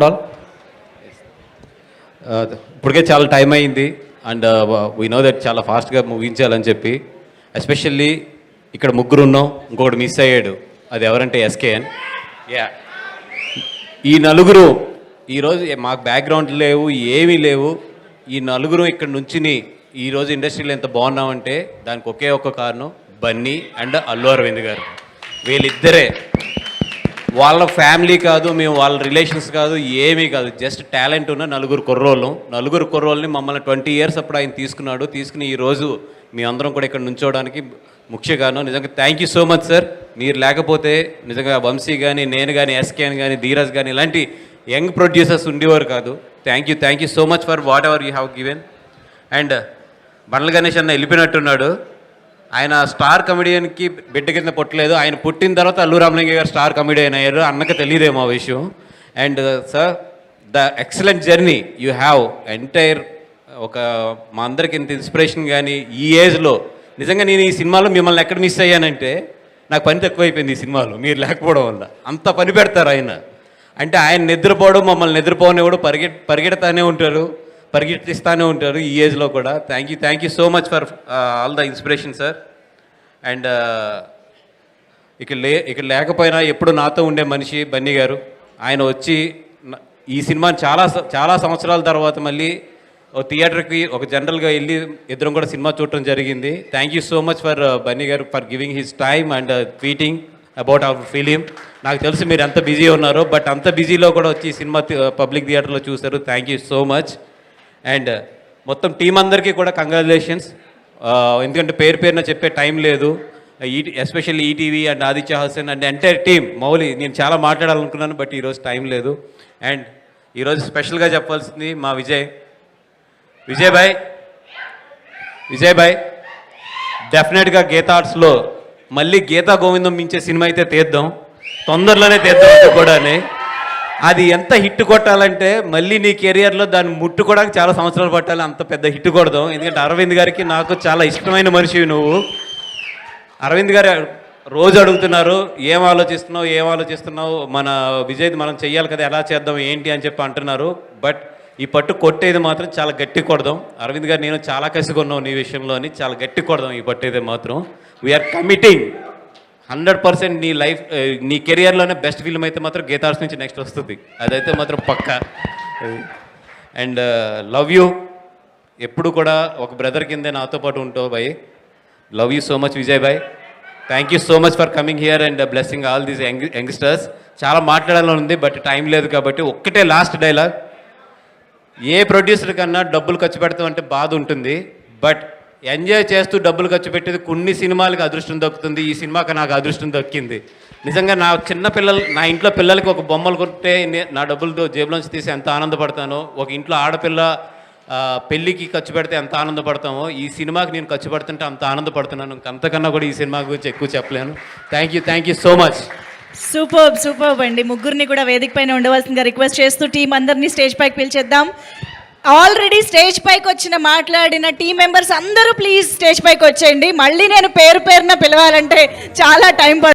all. ఇప్పటికే చాలా time అయింది అండ్ వీ నో దట్ చాలా ఫాస్ట్గా ముగించాలని చెప్పి ఎస్పెషల్లీ ఇక్కడ ముగ్గురు ఉన్నాం, ఇంకొకటి మిస్ అయ్యాడు. అది ఎవరంటే ఎస్కేఎన్. యా, ఈ నలుగురు ఈరోజు మాకు బ్యాక్గ్రౌండ్ లేవు, ఏమీ లేవు. ఈ నలుగురు ఇక్కడ నుంచుని ఈరోజు ఇండస్ట్రీలో ఎంత బాగున్నామంటే దానికి ఒకే ఒక్క కారణం బన్నీ అండ్ అల్లు అరవింద్ గారు. వీళ్ళిద్దరే, వాళ్ళ ఫ్యామిలీ కాదు, మేము వాళ్ళ రిలేషన్స్ కాదు, ఏమీ కాదు, జస్ట్ టాలెంట్ ఉన్న నలుగురు కుర్రోళ్ళని మమ్మల్ని 20 years అప్పుడు ఆయన తీసుకుని ఈరోజు మీ అందరం కూడా ఇక్కడ నుంచోవడానికి ముఖ్య కారణం. నిజంగా thank you so much sir. మీరు లేకపోతే నిజంగా వంశీ కానీ, నేను కానీ, ఎస్కేఎన్ కానీ, ధీరజ్ కానీ ఇలాంటి యంగ్ ప్రొడ్యూసర్స్ ఉండేవారు కాదు. Thank you so much for whatever you have given. And Bandla Ganesh అన్న వెళ్ళిపోయినట్టున్నాడు. ఆయన స్టార్ కమెడియన్కి బిడ్డ కింద పుట్టలేదు. ఆయన పుట్టిన తర్వాత అల్లు రామలింగ గారు స్టార్ కమెడియన్ అయ్యారు. అన్నకు తెలియదేమో ఆ విషయం. And sir, the excellent journey you have entire. ఒక మా అందరికి ఇంత ఇన్స్పిరేషన్. కానీ ఈ ఏజ్లో నిజంగా నేను ఈ సినిమాలో మిమ్మల్ని ఎక్కడ మిస్ అయ్యానంటే నాకు పని తక్కువైపోయింది ఈ సినిమాలో మీరు లేకపోవడం వల్ల. అంత పని పెడతారు ఆయన. అంటే ఆయన నిద్రపోవడం, మమ్మల్ని నిద్రపోనివ్వడం, పరిగెడతానే ఉంటారు, పరిగెట్టిస్తూనే ఉంటారు ఈ ఏజ్లో కూడా. Thank you so much for all the inspiration sir. And ఇక్కడ లేకపోయినా ఎప్పుడు నాతో ఉండే మనిషి బన్నీ గారు. ఆయన వచ్చి ఈ సినిమాని చాలా సంవత్సరాల తర్వాత మళ్ళీ థియేటర్కి ఒక జనరల్గా వెళ్ళి ఇద్దరం కూడా సినిమా చూడటం జరిగింది. Thank you so much for Bunny garu for giving his time and tweeting about our film. నాకు తెలుసు మీరు ఎంత బిజీ ఉన్నారో, బట్ అంత బిజీలో కూడా వచ్చి సినిమా పబ్లిక్ థియేటర్లో చూశారు. Thank you so much. And మొత్తం టీం అందరికీ కూడా కంగ్రాచులేషన్స్. ఎందుకంటే పేరున చెప్పే టైం లేదు. Especially ETV and Aditya Hasan and entire team. Mouli, నేను చాలా మాట్లాడాలనుకున్నాను బట్ ఈరోజు టైం లేదు. అండ్ ఈరోజు స్పెషల్గా చెప్పాల్సింది మా విజయ్ భాయ్ డెఫినెట్గా గీతా ఆర్ట్స్లో మళ్ళీ గీతా గోవిందం మించే సినిమా అయితే తీద్దాం, తొందరలోనే తీద్దాం కూడా. అది ఎంత హిట్ కొట్టాలంటే మళ్ళీ నీ కెరియర్లో దాన్ని ముట్టుకోవడానికి చాలా సంవత్సరాలు పట్టాలి. అంత పెద్ద హిట్ కొడదాం. ఎందుకంటే అరవింద్ గారికి నాకు చాలా ఇష్టమైన మనిషివి నువ్వు. అరవింద్ గారు రోజు అడుగుతున్నారు ఏం ఆలోచిస్తున్నావు, మన విజయ్ మనం చెయ్యాలి కదా, ఎలా చేద్దాం ఏంటి అని చెప్పి అంటున్నారు. బట్ ఈ పట్టు కొట్టేది మాత్రం చాలా గట్టి కొడదాం. అరవింద్ గారు నేను చాలా కసిగొన్నావు నీ విషయంలోని, చాలా గట్టి కొడదాం ఈ పట్టేది మాత్రం. We're committing 100%. నీ లైఫ్, నీ కెరియర్లోనే బెస్ట్ ఫిల్మ్ అయితే మాత్రం గీతా ఆర్ట్స్ నుంచి నెక్స్ట్ వస్తుంది, అదైతే మాత్రం పక్కా. And love you. ఎప్పుడు కూడా ఒక బ్రదర్ కిందే నాతో పాటు ఉంటావు భాయ్. Love you so much Vijay భాయ్. Thank you so much for coming here and blessing all these youngsters. చాలా మాట్లాడాలని ఉంది బట్ టైం లేదు కాబట్టి ఒక్కటే లాస్ట్ డైలాగ్. ఏ ప్రొడ్యూసర్ కన్నా డబ్బులు ఖర్చు పెడతాం అంటే బాధ ఉంటుంది, బట్ ఎంజాయ్ చేస్తూ డబ్బులు ఖర్చు పెట్టేది కొన్ని సినిమాలకు అదృష్టం దక్కుతుంది. ఈ సినిమాకి నాకు అదృష్టం దక్కింది. నిజంగా నా నా ఇంట్లో పిల్లలకి ఒక బొమ్మలు కొట్టే నా డబ్బులతో జేబులోంచి తీసి ఎంత ఆనందపడతానో, ఒక ఇంట్లో ఆడపిల్ల పెళ్ళికి ఖర్చు పెడితే ఎంత ఆనందపడతామో, ఈ సినిమాకి నేను ఖర్చు పెడుతుంటే అంత ఆనందపడుతున్నాను. అంతకన్నా కూడా ఈ సినిమా గురించి ఎక్కువ చెప్పలేను. Thank you so much. Super అండి. ముగ్గురిని కూడా వేదిక పైన ఉండవలసిందిగా రిక్వెస్ట్ చేస్తూ టీం అందరినీ స్టేజ్ పైకి పిలిచేద్దాం. ఆల్రెడీ స్టేజ్ పైకి మాట్లాడిన టీం మెంబర్స్ అందరూ ప్లీజ్ స్టేజ్ పైకి వచ్చేయండి. మళ్ళీ నేను పేరున పిలవాలంటే చాలా టైం